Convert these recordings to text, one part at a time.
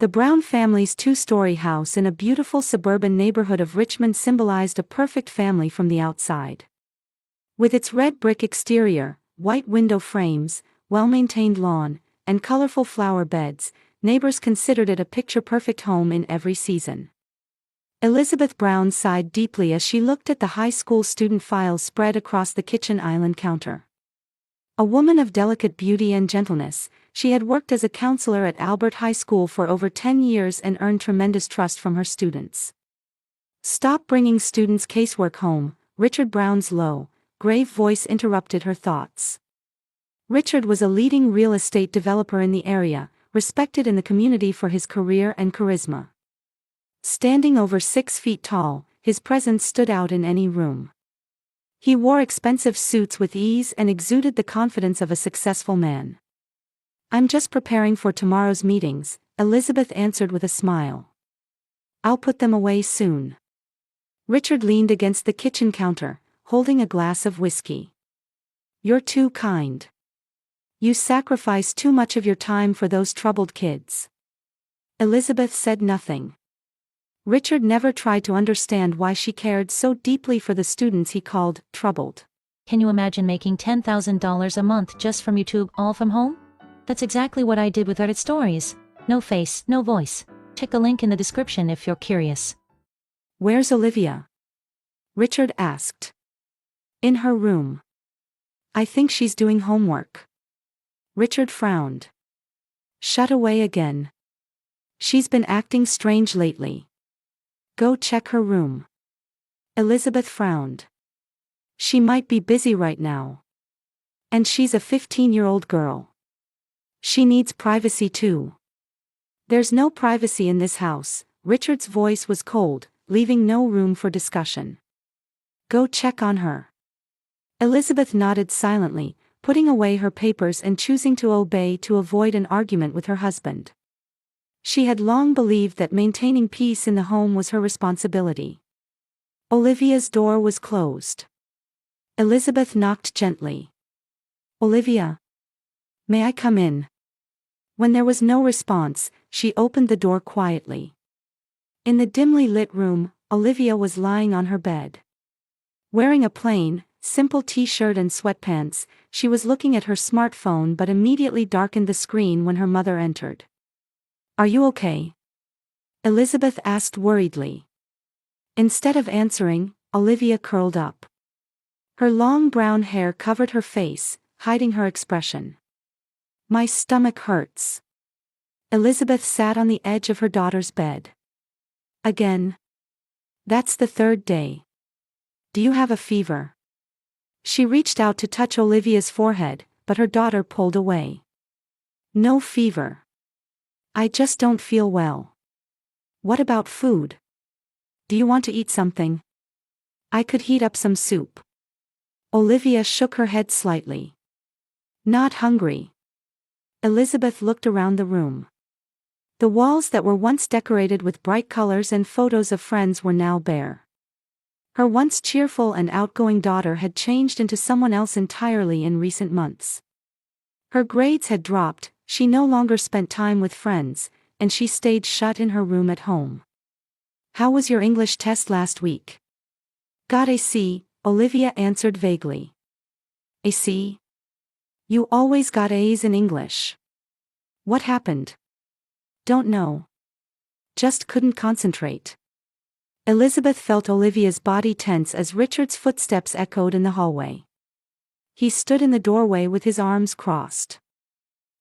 The Brown family's two-story house in a beautiful suburban neighborhood of Richmond symbolized a perfect family from the outside. With its red brick exterior, white window frames, well-maintained lawn, and colorful flower beds, neighbors considered it a picture-perfect home in every season. Elizabeth Brown sighed deeply as she looked at the high school student files spread across the kitchen island counter. A woman of delicate beauty and gentleness, she had worked as a counselor at Albert High School for over 10 years and earned tremendous trust from her students. "Stop bringing students' casework home," Richard Brown's low, grave voice interrupted her thoughts. Richard was a leading real estate developer in the area, respected in the community for his career and charisma. Standing over 6 feet tall, his presence stood out in any room. He wore expensive suits with ease and exuded the confidence of a successful man. "I'm just preparing for tomorrow's meetings," Elizabeth answered with a smile. "I'll put them away soon." Richard leaned against the kitchen counter, holding a glass of whiskey. "You're too kind. You sacrifice too much of your time for those troubled kids." Elizabeth said nothing. Richard never tried to understand why she cared so deeply for the students he called troubled. Can you imagine making $10,000 a month just from YouTube, all from home? That's exactly what I did with Reddit stories. No face, no voice. Check the link in the description if you're curious. "Where's Olivia?" Richard asked. "In her room. I think she's doing homework." Richard frowned. "Shut away again. She's been acting strange lately. Go check her room." Elizabeth frowned. "She might be busy right now. And she's a 15-year-old girl. She needs privacy too." "There's no privacy in this house," Richard's voice was cold, leaving no room for discussion. "Go check on her." Elizabeth nodded silently, putting away her papers and choosing to obey to avoid an argument with her husband. She had long believed that maintaining peace in the home was her responsibility. Olivia's door was closed. Elizabeth knocked gently. "Olivia? May I come in?" When there was no response, she opened the door quietly. In the dimly lit room, Olivia was lying on her bed. Wearing a plain, simple t-shirt and sweatpants, she was looking at her smartphone but immediately darkened the screen when her mother entered. "Are you okay?" Elizabeth asked worriedly. Instead of answering, Olivia curled up. Her long brown hair covered her face, hiding her expression. "My stomach hurts." Elizabeth sat on the edge of her daughter's bed. "Again? That's the third day. Do you have a fever?" She reached out to touch Olivia's forehead, but her daughter pulled away. "No fever. I just don't feel well." "What about food? Do you want to eat something? I could heat up some soup." Olivia shook her head slightly. "Not hungry." Elizabeth looked around the room. The walls that were once decorated with bright colors and photos of friends were now bare. Her once cheerful and outgoing daughter had changed into someone else entirely in recent months. Her grades had dropped, she no longer spent time with friends, and she stayed shut in her room at home. "How was your English test last week?" "Got a C," Olivia answered vaguely. "A C? You always got A's in English. What happened?" "Don't know. Just couldn't concentrate." Elizabeth felt Olivia's body tense as Richard's footsteps echoed in the hallway. He stood in the doorway with his arms crossed.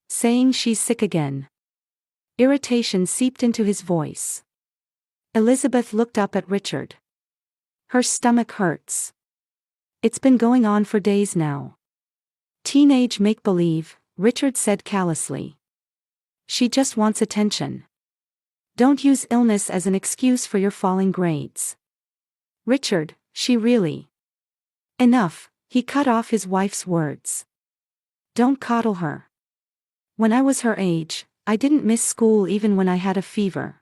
"Saying she's sick again." Irritation seeped into his voice. Elizabeth looked up at Richard. "Her stomach hurts. It's been going on for days now." "Teenage make-believe," Richard said callously. "She just wants attention. Don't use illness as an excuse for your falling grades." "Richard, she really..." "Enough," he cut off his wife's words. "Don't coddle her. When I was her age, I didn't miss school even when I had a fever.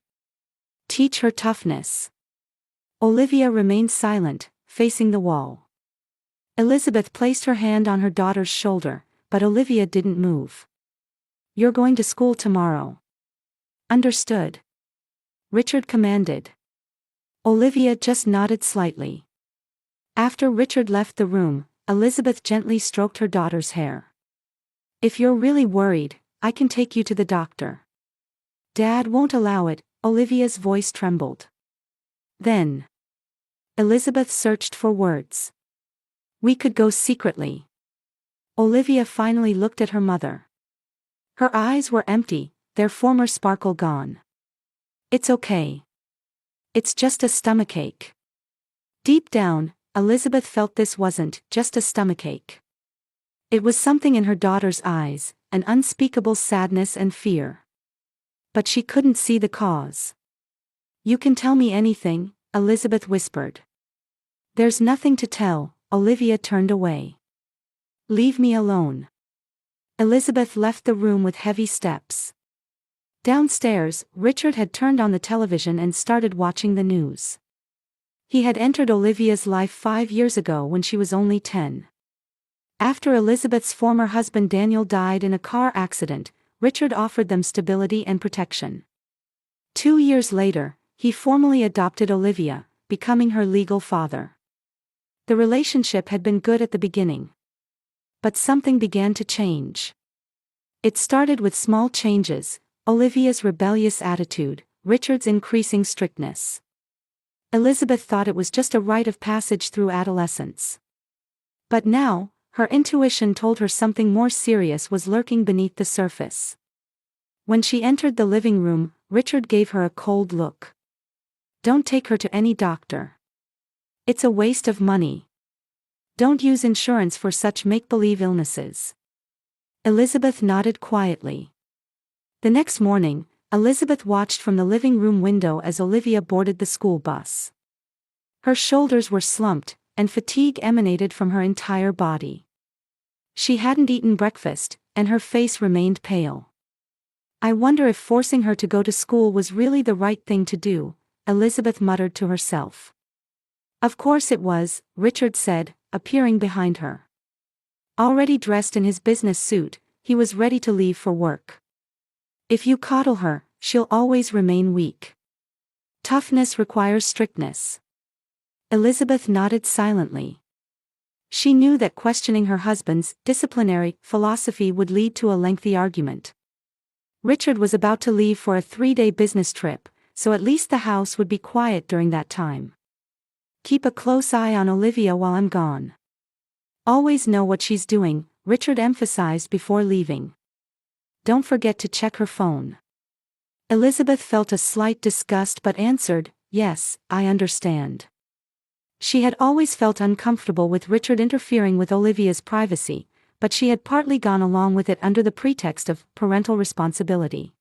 Teach her toughness." Olivia remained silent, facing the wall. Elizabeth placed her hand on her daughter's shoulder, but Olivia didn't move. "You're going to school tomorrow. Understood. Richard commanded. Olivia just nodded slightly. After Richard left the room, Elizabeth gently stroked her daughter's hair. If you're really worried, I can take you to the doctor. Dad won't allow it, Olivia's voice trembled. Then Elizabeth searched for words. We could go secretly. Olivia finally looked at her mother. Her eyes were empty, their former sparkle gone. It's okay. It's just a stomachache. Deep down, Elizabeth felt this wasn't just a stomachache. It was something in her daughter's eyes, an unspeakable sadness and fear. But she couldn't see the cause. You can tell me anything, Elizabeth whispered. There's nothing to tell, Olivia turned away. Leave me alone. Elizabeth left the room with heavy steps. Downstairs, Richard had turned on the television and started watching the news. He had entered Olivia's life 5 years ago when she was only 10. After Elizabeth's former husband Daniel died in a car accident, Richard offered them stability and protection. 2 years later, he formally adopted Olivia, becoming her legal father. The relationship had been good at the beginning. But something began to change. It started with small changes: Olivia's rebellious attitude, Richard's increasing strictness. Elizabeth thought it was just a rite of passage through adolescence. But now, her intuition told her something more serious was lurking beneath the surface. When she entered the living room, Richard gave her a cold look. Don't take her to any doctor. It's a waste of money. Don't use insurance for such make-believe illnesses. Elizabeth nodded quietly. The next morning, Elizabeth watched from the living room window as Olivia boarded the school bus. Her shoulders were slumped, and fatigue emanated from her entire body. She hadn't eaten breakfast, and her face remained pale. I wonder if forcing her to go to school was really the right thing to do, Elizabeth muttered to herself. Of course it was, Richard said, appearing behind her. Already dressed in his business suit, he was ready to leave for work. If you coddle her, she'll always remain weak. Toughness requires strictness. Elizabeth nodded silently. She knew that questioning her husband's disciplinary philosophy would lead to a lengthy argument. Richard was about to leave for a 3-day business trip, so at least the house would be quiet during that time. Keep a close eye on Olivia while I'm gone. Always know what she's doing, Richard emphasized before leaving. Don't forget to check her phone. Elizabeth felt a slight disgust but answered, yes, I understand. She had always felt uncomfortable with Richard interfering with Olivia's privacy, but she had partly gone along with it under the pretext of parental responsibility.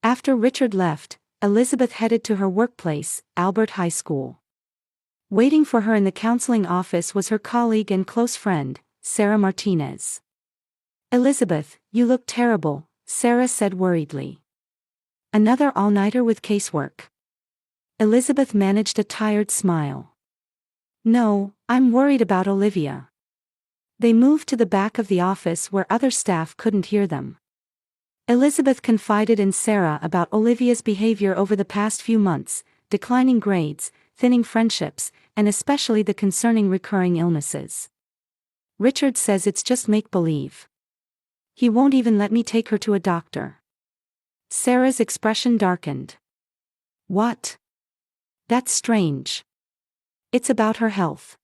After Richard left, Elizabeth headed to her workplace, Albert High School. Waiting for her in the counseling office was her colleague and close friend, Sarah Martinez. Elizabeth, you look terrible, Sarah said worriedly. Another all-nighter with casework? Elizabeth managed a tired smile. No, I'm worried about Olivia. They moved to the back of the office where other staff couldn't hear them. Elizabeth confided in Sarah about Olivia's behavior over the past few months: declining grades, thinning friendships, and especially the concerning recurring illnesses. Richard says it's just make-believe. He won't even let me take her to a doctor. Sarah's expression darkened. What? That's strange. It's about her health.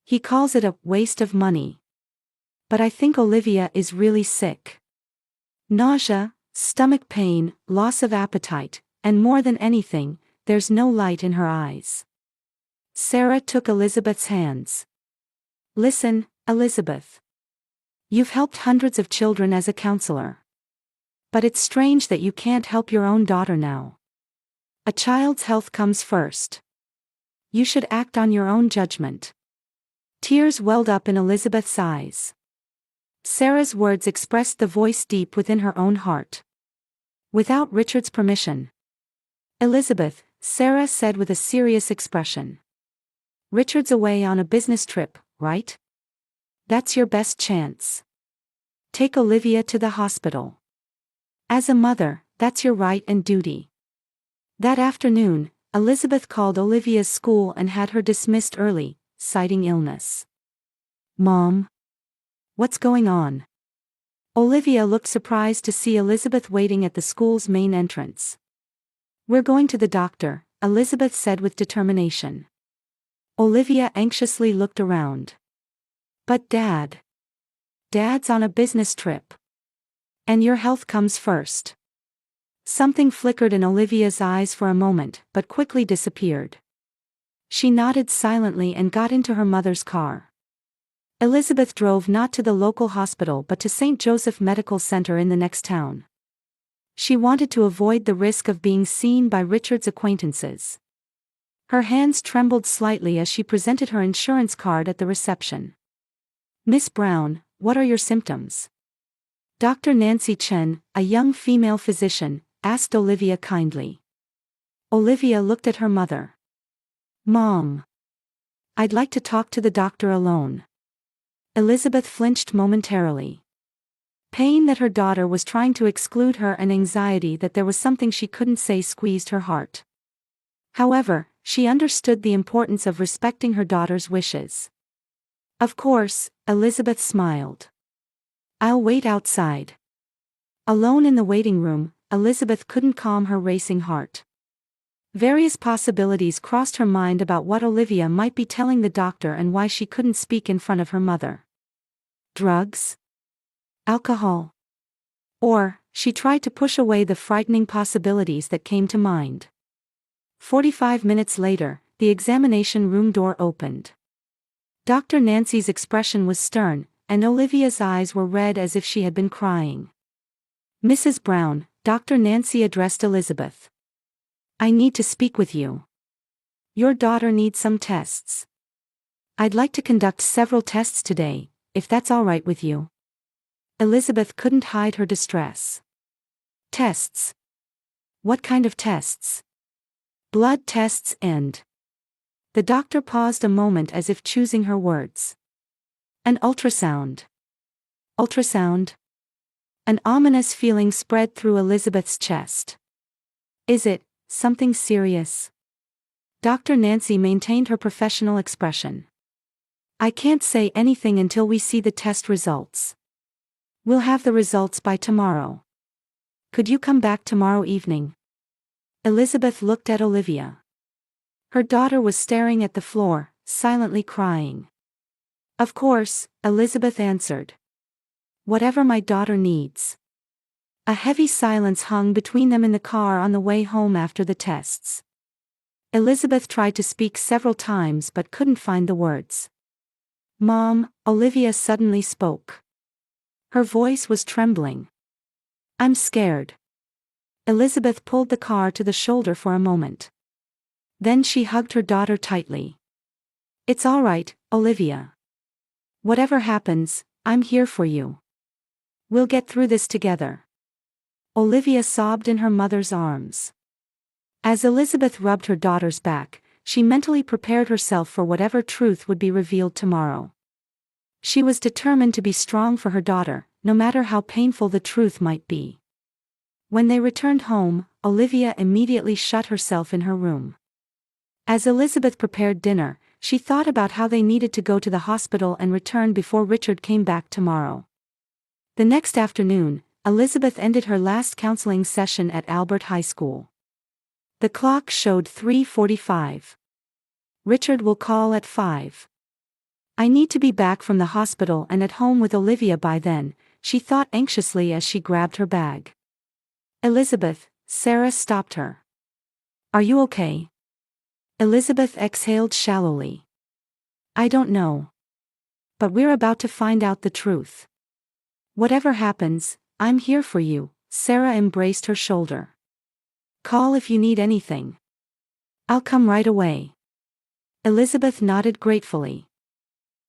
He calls it a waste of money. But I think Olivia is really sick. Nausea, stomach pain, loss of appetite, and more than anything, there's no light in her eyes. Sarah took Elizabeth's hands. Listen, Elizabeth. You've helped hundreds of children as a counselor. But it's strange that you can't help your own daughter now. A child's health comes first. You should act on your own judgment. Tears welled up in Elizabeth's eyes. Sarah's words expressed the voice deep within her own heart. Without Richard's permission. Elizabeth, Sarah said with a serious expression. Richard's away on a business trip, right? That's your best chance. Take Olivia to the hospital. As a mother, that's your right and duty. That afternoon, Elizabeth called Olivia's school and had her dismissed early, citing illness. Mom? What's going on? Olivia looked surprised to see Elizabeth waiting at the school's main entrance. We're going to the doctor, Elizabeth said with determination. Olivia anxiously looked around. But Dad. Dad's on a business trip. And your health comes first. Something flickered in Olivia's eyes for a moment, but quickly disappeared. She nodded silently and got into her mother's car. Elizabeth drove not to the local hospital but to St. Joseph Medical Center in the next town. She wanted to avoid the risk of being seen by Richard's acquaintances. Her hands trembled slightly as she presented her insurance card at the reception. Miss Brown, what are your symptoms? Dr. Nancy Chen, a young female physician, asked Olivia kindly. Olivia looked at her mother. Mom. I'd like to talk to the doctor alone. Elizabeth flinched momentarily. Pain that her daughter was trying to exclude her and anxiety that there was something she couldn't say squeezed her heart. However, she understood the importance of respecting her daughter's wishes. Of course, Elizabeth smiled. I'll wait outside. Alone in the waiting room, Elizabeth couldn't calm her racing heart. Various possibilities crossed her mind about what Olivia might be telling the doctor and why she couldn't speak in front of her mother. Drugs? Alcohol? Or, she tried to push away the frightening possibilities that came to mind. 45 minutes later, the examination room door opened. Dr. Nancy's expression was stern, and Olivia's eyes were red as if she had been crying. Mrs. Brown, Dr. Nancy addressed Elizabeth. I need to speak with you. Your daughter needs some tests. I'd like to conduct several tests today, if that's all right with you. Elizabeth couldn't hide her distress. Tests? What kind of tests? Blood tests and... The doctor paused a moment as if choosing her words. An ultrasound. Ultrasound? An ominous feeling spread through Elizabeth's chest. Is it something serious? Dr. Nancy maintained her professional expression. I can't say anything until we see the test results. We'll have the results by tomorrow. Could you come back tomorrow evening? Elizabeth looked at Olivia. Her daughter was staring at the floor, silently crying. Of course, Elizabeth answered. Whatever my daughter needs. A heavy silence hung between them in the car on the way home after the tests. Elizabeth tried to speak several times but couldn't find the words. Mom, Olivia suddenly spoke. Her voice was trembling. I'm scared. Elizabeth pulled the car to the shoulder for a moment. Then she hugged her daughter tightly. It's all right, Olivia. Whatever happens, I'm here for you. We'll get through this together. Olivia sobbed in her mother's arms. As Elizabeth rubbed her daughter's back, she mentally prepared herself for whatever truth would be revealed tomorrow. She was determined to be strong for her daughter, no matter how painful the truth might be. When they returned home, Olivia immediately shut herself in her room. As Elizabeth prepared dinner, she thought about how they needed to go to the hospital and return before Richard came back tomorrow. The next afternoon, Elizabeth ended her last counseling session at Albert High School. The clock showed 3:45. Richard will call at 5. I need to be back from the hospital and at home with Olivia by then, she thought anxiously as she grabbed her bag. Elizabeth, Sarah stopped her. Are you okay? Elizabeth exhaled shallowly. I don't know. But we're about to find out the truth. Whatever happens, I'm here for you, Sarah embraced her shoulder. Call if you need anything. I'll come right away. Elizabeth nodded gratefully.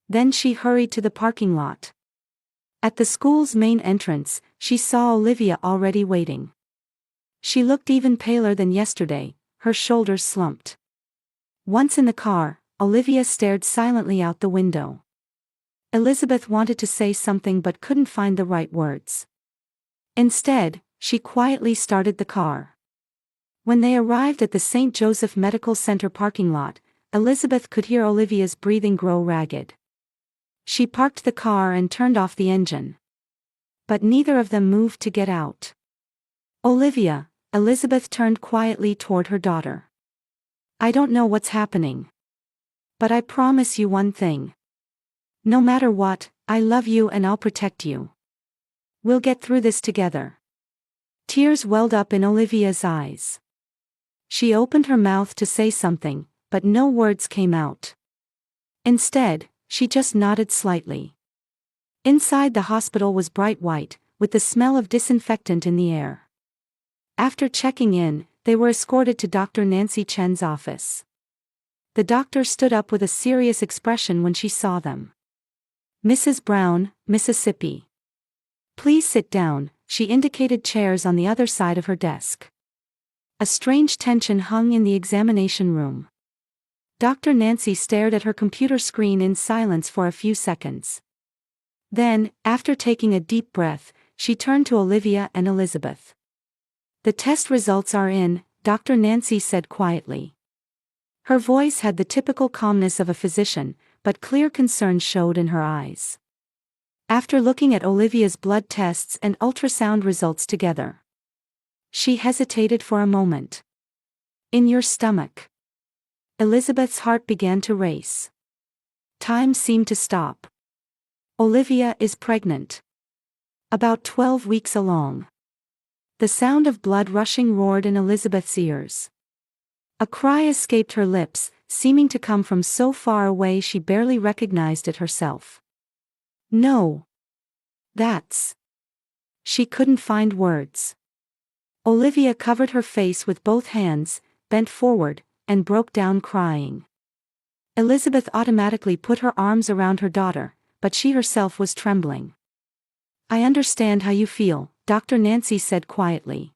Then she hurried to the parking lot. At the school's main entrance, she saw Olivia already waiting. She looked even paler than yesterday, her shoulders slumped. Once in the car, Olivia stared silently out the window. Elizabeth wanted to say something but couldn't find the right words. Instead, she quietly started the car. When they arrived at the St. Joseph Medical Center parking lot, Elizabeth could hear Olivia's breathing grow ragged. She parked the car and turned off the engine. But neither of them moved to get out. "Olivia," Elizabeth turned quietly toward her daughter. "I don't know what's happening. But I promise you one thing. No matter what, I love you and I'll protect you. We'll get through this together." Tears welled up in Olivia's eyes. She opened her mouth to say something, but no words came out. Instead, she just nodded slightly. Inside the hospital was bright white, with the smell of disinfectant in the air. After checking in, they were escorted to Dr. Nancy Chen's office. The doctor stood up with a serious expression when she saw them. "Mrs. Brown, Mississippi. Please sit down," she indicated chairs on the other side of her desk. A strange tension hung in the examination room. Dr. Nancy stared at her computer screen in silence for a few seconds. Then, after taking a deep breath, she turned to Olivia and Elizabeth. "The test results are in," Dr. Nancy said quietly. Her voice had the typical calmness of a physician, but clear concern showed in her eyes. After looking at Olivia's blood tests and ultrasound results together, she hesitated for a moment. "In your stomach." Elizabeth's heart began to race. Time seemed to stop. "Olivia is pregnant. About 12 weeks along." The sound of blood rushing roared in Elizabeth's ears. A cry escaped her lips, seeming to come from so far away she barely recognized it herself. "No. That's..." She couldn't find words. Olivia covered her face with both hands, bent forward, and broke down crying. Elizabeth automatically put her arms around her daughter, but she herself was trembling. "I understand how you feel," Dr. Nancy said quietly.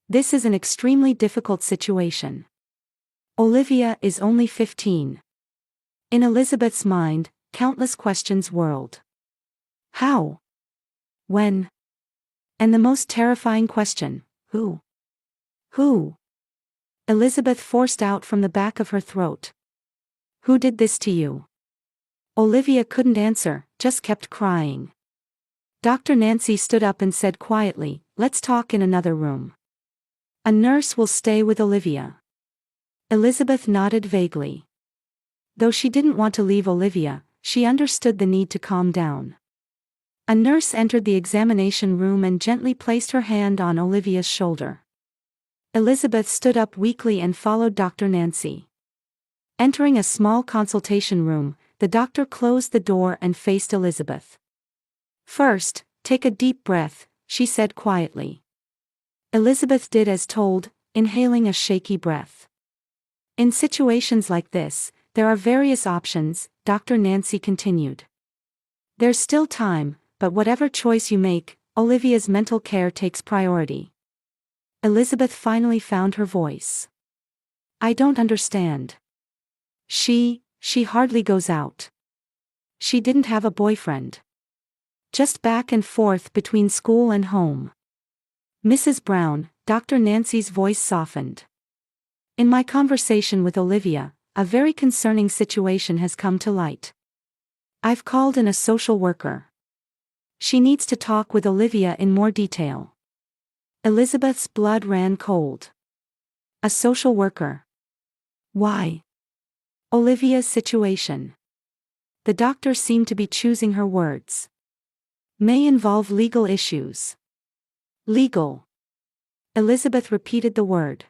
"This is an extremely difficult situation. Olivia is only 15. In Elizabeth's mind, countless questions whirled. How? When? And the most terrifying question, who? Who? Elizabeth forced out from the back of her throat. "Who did this to you?" Olivia couldn't answer, just kept crying. Dr. Nancy stood up and said quietly, "Let's talk in another room. A nurse will stay with Olivia." Elizabeth nodded vaguely. Though she didn't want to leave Olivia, she understood the need to calm down. A nurse entered the examination room and gently placed her hand on Olivia's shoulder. Elizabeth stood up weakly and followed Dr. Nancy. Entering a small consultation room, the doctor closed the door and faced Elizabeth. "First, take a deep breath," she said quietly. Elizabeth did as told, inhaling a shaky breath. "In situations like this, there are various options," Dr. Nancy continued. "There's still time, but whatever choice you make, Olivia's mental care takes priority." Elizabeth finally found her voice. "I don't understand. She hardly goes out. She didn't have a boyfriend. Just back and forth between school and home." "Mrs. Brown," Dr. Nancy's voice softened. "In my conversation with Olivia, a very concerning situation has come to light. I've called in a social worker. She needs to talk with Olivia in more detail." Elizabeth's blood ran cold. A social worker? Why? Olivia's situation. The doctor seemed to be choosing her words. "May involve legal issues." Legal. Elizabeth repeated the word.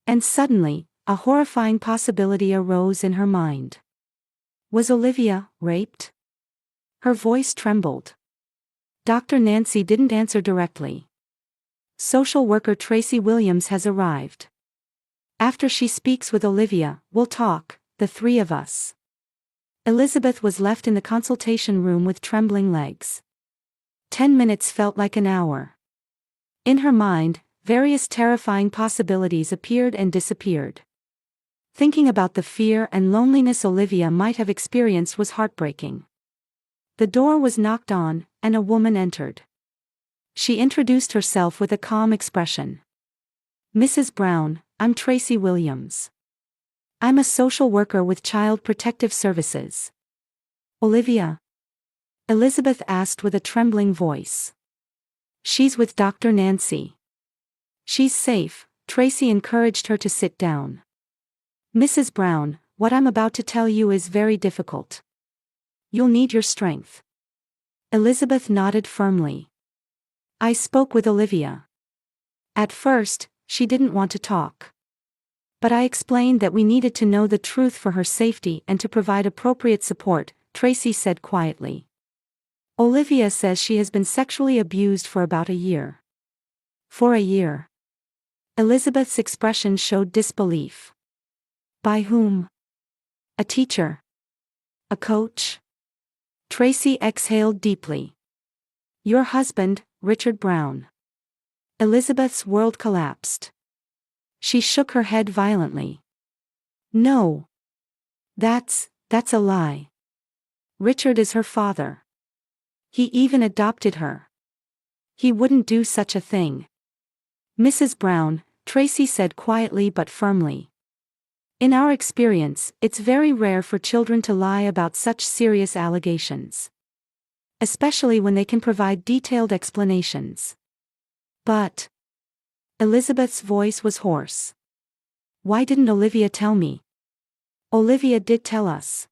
And suddenly, a horrifying possibility arose in her mind. Was Olivia raped? Her voice trembled. Dr. Nancy didn't answer directly. "Social worker Tracy Williams has arrived. After she speaks with Olivia, we'll talk, the three of us." Elizabeth was left in the consultation room with trembling legs. 10 minutes felt like an hour. In her mind, various terrifying possibilities appeared and disappeared. Thinking about the fear and loneliness Olivia might have experienced was heartbreaking. The door was knocked on, and a woman entered. She introduced herself with a calm expression. Mrs. Brown, I'm Tracy Williams. I'm a social worker with Child Protective Services. Olivia? Elizabeth asked with a trembling voice. She's with Dr. Nancy. She's safe. Tracy encouraged her to sit down. Mrs. Brown, what I'm about to tell you is very difficult. You'll need your strength. Elizabeth nodded firmly. I spoke with Olivia. At first, she didn't want to talk. But I explained that we needed to know the truth for her safety and to provide appropriate support, Tracy said quietly. Olivia says she has been sexually abused for about a year. For a year. Elizabeth's expression showed disbelief. By whom? A teacher? A coach? Tracy exhaled deeply. Your husband, Richard Brown. Elizabeth's world collapsed. She shook her head violently. No. That's a lie. Richard is her father. He even adopted her. He wouldn't do such a thing. Mrs. Brown, Tracy said quietly but firmly. In our experience, it's very rare for children to lie about such serious allegations. Especially when they can provide detailed explanations. But Elizabeth's voice was hoarse. Why didn't Olivia tell me? Olivia did tell us.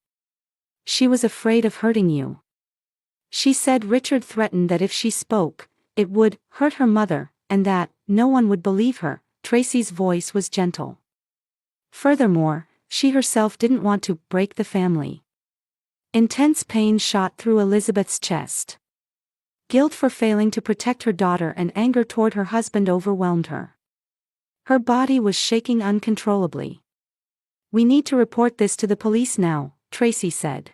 She was afraid of hurting you. She said Richard threatened that if she spoke, it would hurt her mother, and that no one would believe her. Tracy's voice was gentle. Furthermore, she herself didn't want to break the family. Intense pain shot through Elizabeth's chest. Guilt for failing to protect her daughter and anger toward her husband overwhelmed her. Her body was shaking uncontrollably. We need to report this to the police now, Tracy said.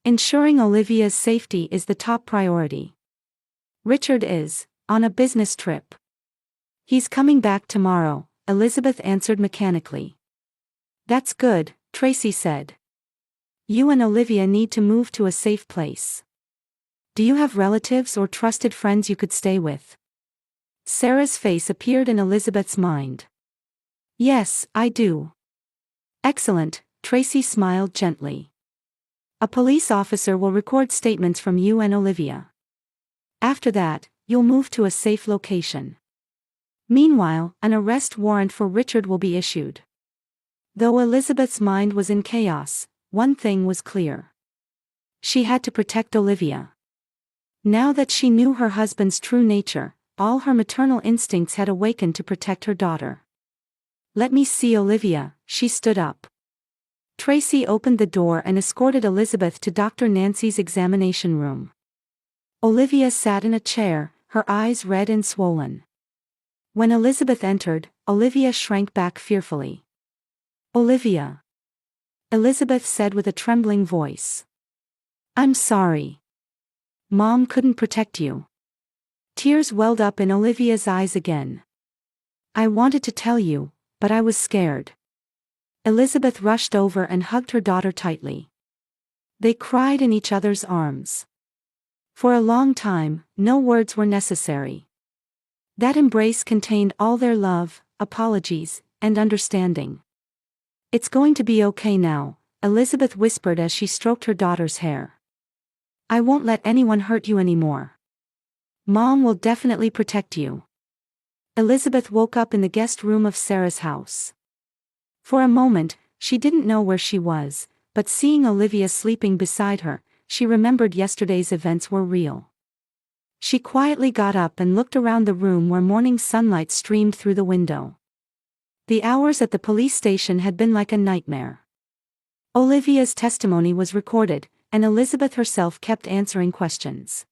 Ensuring Olivia's safety is the top priority. Richard is on a business trip. He's coming back tomorrow, Elizabeth answered mechanically. That's good, Tracy said. You and Olivia need to move to a safe place. Do you have relatives or trusted friends you could stay with? Sarah's face appeared in Elizabeth's mind. Yes, I do. Excellent, Tracy smiled gently. A police officer will record statements from you and Olivia. After that, you'll move to a safe location. Meanwhile, an arrest warrant for Richard will be issued. Though Elizabeth's mind was in chaos, one thing was clear. She had to protect Olivia. Now that she knew her husband's true nature, all her maternal instincts had awakened to protect her daughter. Let me see Olivia, she stood up. Tracy opened the door and escorted Elizabeth to Dr. Nancy's examination room. Olivia sat in a chair, her eyes red and swollen. When Elizabeth entered, Olivia shrank back fearfully. Olivia. Elizabeth said with a trembling voice. I'm sorry. Mom couldn't protect you. Tears welled up in Olivia's eyes again. I wanted to tell you, but I was scared. Elizabeth rushed over and hugged her daughter tightly. They cried in each other's arms. For a long time, no words were necessary. That embrace contained all their love, apologies, and understanding. It's going to be okay now, Elizabeth whispered as she stroked her daughter's hair. I won't let anyone hurt you anymore. Mom will definitely protect you. Elizabeth woke up in the guest room of Sarah's house. For a moment, she didn't know where she was, but seeing Olivia sleeping beside her, she remembered yesterday's events were real. She quietly got up and looked around the room where morning sunlight streamed through the window. The hours at the police station had been like a nightmare. Olivia's testimony was recorded, and Elizabeth herself kept answering questions.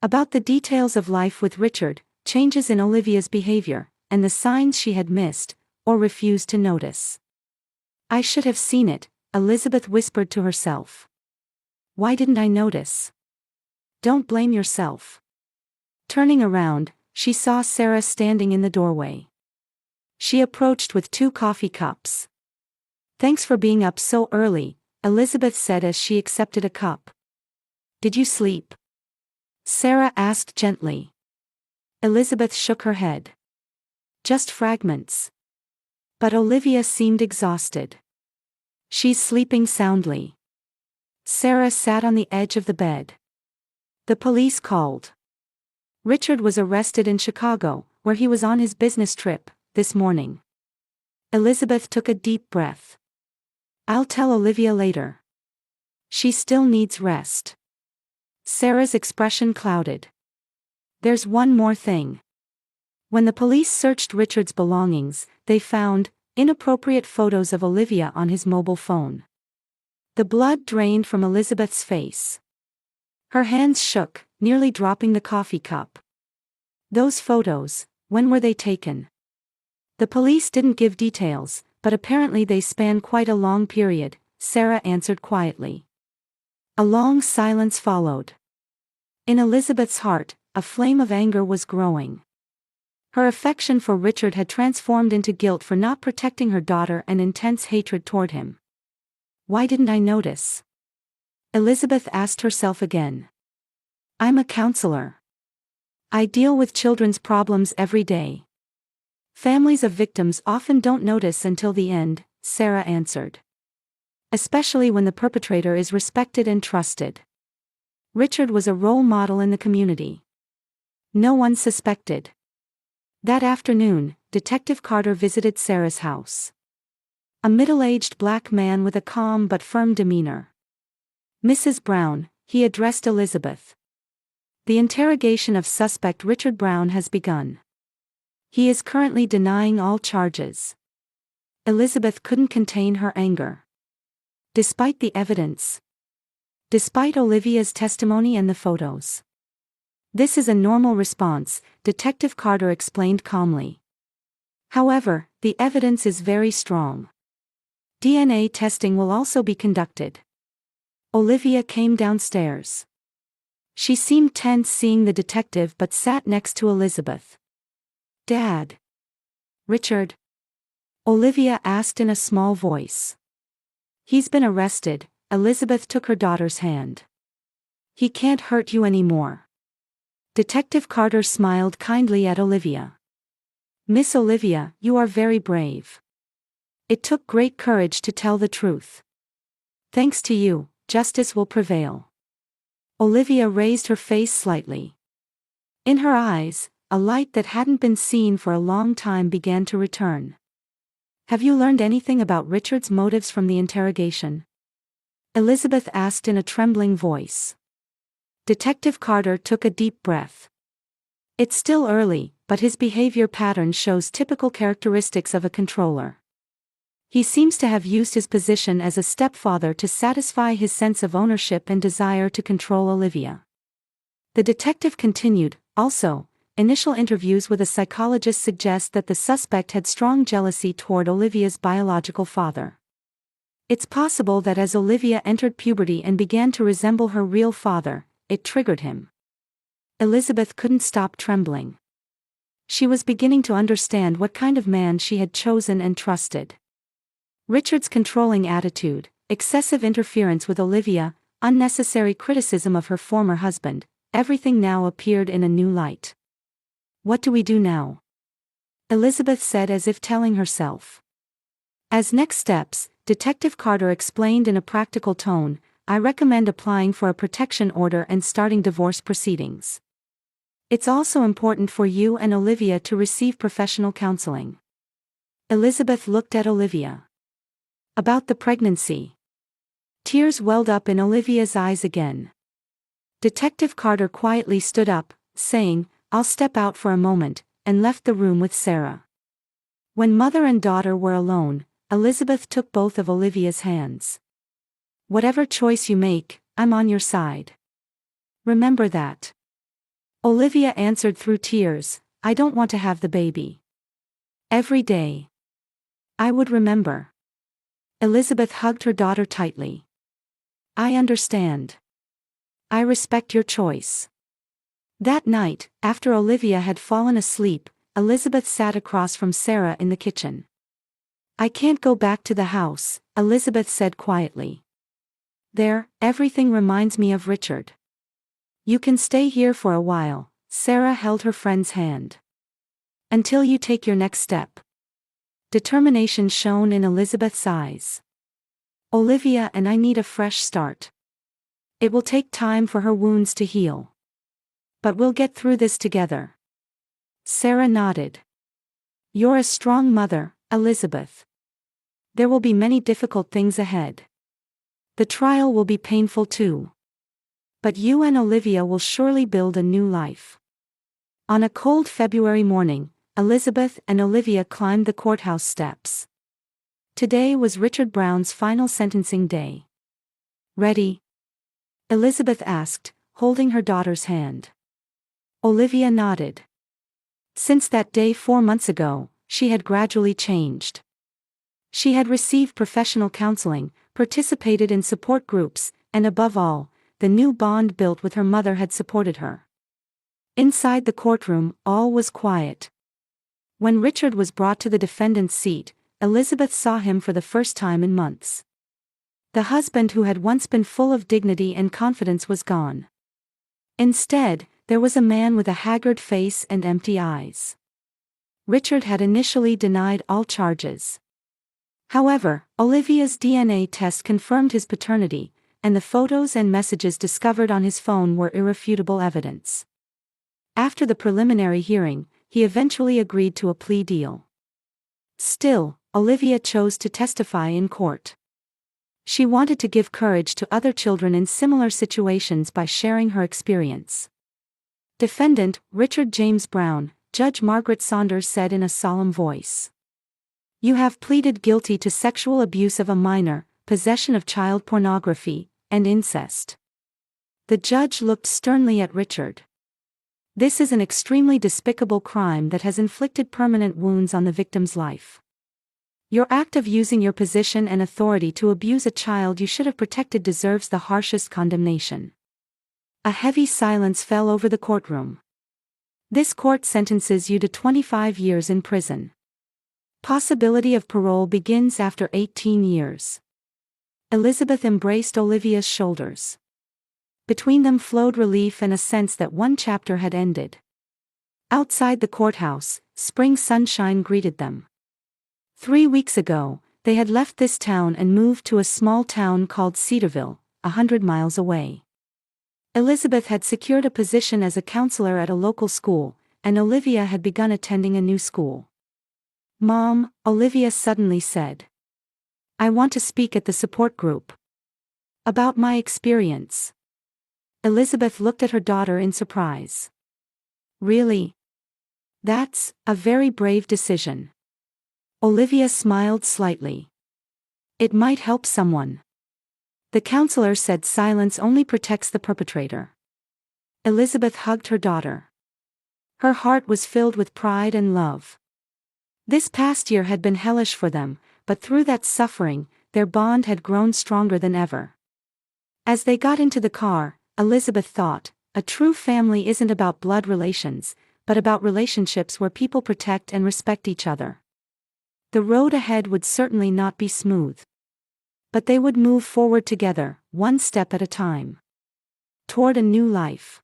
About the details of life with Richard, changes in Olivia's behavior, and the signs she had missed, or refused to notice. I should have seen it, Elizabeth whispered to herself. Why didn't I notice? Don't blame yourself. Turning around, she saw Sarah standing in the doorway. She approached with 2 coffee cups. Thanks for being up so early, Elizabeth said as she accepted a cup. Did you sleep? Sarah asked gently. Elizabeth shook her head. Just fragments. But Olivia seemed exhausted. She's sleeping soundly. Sarah sat on the edge of the bed. The police called. Richard was arrested in Chicago, where he was on his business trip, this morning. Elizabeth took a deep breath. I'll tell Olivia later. She still needs rest. Sarah's expression clouded. There's one more thing. When the police searched Richard's belongings, they found inappropriate photos of Olivia on his mobile phone. The blood drained from Elizabeth's face. Her hands shook, nearly dropping the coffee cup. Those photos, when were they taken? The police didn't give details, but apparently they span quite a long period, Sarah answered quietly. A long silence followed. In Elizabeth's heart, a flame of anger was growing. Her affection for Richard had transformed into guilt for not protecting her daughter and intense hatred toward him. Why didn't I notice? Elizabeth asked herself again. I'm a counselor. I deal with children's problems every day. Families of victims often don't notice until the end, Sarah answered. Especially when the perpetrator is respected and trusted. Richard was a role model in the community. No one suspected. That afternoon, Detective Carter visited Sarah's house. A middle-aged black man with a calm but firm demeanor. Mrs. Brown, he addressed Elizabeth. The interrogation of suspect Richard Brown has begun. He is currently denying all charges. Elizabeth couldn't contain her anger. Despite the evidence. Despite Olivia's testimony and the photos. This is a normal response, Detective Carter explained calmly. However, the evidence is very strong. DNA testing will also be conducted. Olivia came downstairs. She seemed tense seeing the detective but sat next to Elizabeth. Dad. Richard? Olivia asked in a small voice. He's been arrested, Elizabeth took her daughter's hand. He can't hurt you anymore. Detective Carter smiled kindly at Olivia. Miss Olivia, you are very brave. It took great courage to tell the truth. Thanks to you, justice will prevail. Olivia raised her face slightly. In her eyes, a light that hadn't been seen for a long time began to return. Have you learned anything about Richard's motives from the interrogation? Elizabeth asked in a trembling voice. Detective Carter took a deep breath. It's still early, but his behavior pattern shows typical characteristics of a controller. He seems to have used his position as a stepfather to satisfy his sense of ownership and desire to control Olivia. The detective continued, also, initial interviews with a psychologist suggest that the suspect had strong jealousy toward Olivia's biological father. It's possible that as Olivia entered puberty and began to resemble her real father, it triggered him. Elizabeth couldn't stop trembling. She was beginning to understand what kind of man she had chosen and trusted. Richard's controlling attitude, excessive interference with Olivia, unnecessary criticism of her former husband, everything now appeared in a new light. What do we do now? Elizabeth said as if telling herself. As next steps, Detective Carter explained in a practical tone, I recommend applying for a protection order and starting divorce proceedings. It's also important for you and Olivia to receive professional counseling. Elizabeth looked at Olivia. About the pregnancy. Tears welled up in Olivia's eyes again. Detective Carter quietly stood up, saying, I'll step out for a moment, and left the room with Sarah. When mother and daughter were alone, Elizabeth took both of Olivia's hands. Whatever choice you make, I'm on your side. Remember that. Olivia answered through tears, I don't want to have the baby. Every day. I would remember. Elizabeth hugged her daughter tightly. I understand. I respect your choice. That night, after Olivia had fallen asleep, Elizabeth sat across from Sarah in the kitchen. I can't go back to the house, Elizabeth said quietly. There, everything reminds me of Richard. You can stay here for a while, Sarah held her friend's hand. Until you take your next step. Determination shone in Elizabeth's eyes. Olivia and I need a fresh start. It will take time for her wounds to heal. But we'll get through this together. Sarah nodded. You're a strong mother, Elizabeth. There will be many difficult things ahead. The trial will be painful too. But you and Olivia will surely build a new life. On a cold February morning, Elizabeth and Olivia climbed the courthouse steps. Today was Richard Brown's final sentencing day. Ready? Elizabeth asked, holding her daughter's hand. Olivia nodded. Since that day 4 months ago, she had gradually changed. She had received professional counseling, participated in support groups, and above all, the new bond built with her mother had supported her. Inside the courtroom, all was quiet. When Richard was brought to the defendant's seat, Elizabeth saw him for the first time in months. The husband who had once been full of dignity and confidence was gone. Instead, there was a man with a haggard face and empty eyes. Richard had initially denied all charges. However, Olivia's DNA test confirmed his paternity, and the photos and messages discovered on his phone were irrefutable evidence. After the preliminary hearing, he eventually agreed to a plea deal. Still, Olivia chose to testify in court. She wanted to give courage to other children in similar situations by sharing her experience. Defendant, Richard James Brown, Judge Margaret Saunders said in a solemn voice. You have pleaded guilty to sexual abuse of a minor, possession of child pornography, and incest. The judge looked sternly at Richard. This is an extremely despicable crime that has inflicted permanent wounds on the victim's life. Your act of using your position and authority to abuse a child you should have protected deserves the harshest condemnation. A heavy silence fell over the courtroom. This court sentences you to 25 years in prison. Possibility of parole begins after 18 years. Elizabeth embraced Olivia's shoulders. Between them flowed relief and a sense that one chapter had ended. Outside the courthouse, spring sunshine greeted them. 3 weeks ago, they had left this town and moved to a small town called Cedarville, 100 miles away. Elizabeth had secured a position as a counselor at a local school, and Olivia had begun attending a new school. Mom, Olivia suddenly said. I want to speak at the support group. About my experience. Elizabeth looked at her daughter in surprise. Really? That's a very brave decision. Olivia smiled slightly. It might help someone. The counselor said silence only protects the perpetrator. Elizabeth hugged her daughter. Her heart was filled with pride and love. This past year had been hellish for them, but through that suffering, their bond had grown stronger than ever. As they got into the car, Elizabeth thought, a true family isn't about blood relations, but about relationships where people protect and respect each other. The road ahead would certainly not be smooth. But they would move forward together, one step at a time. Toward a new life.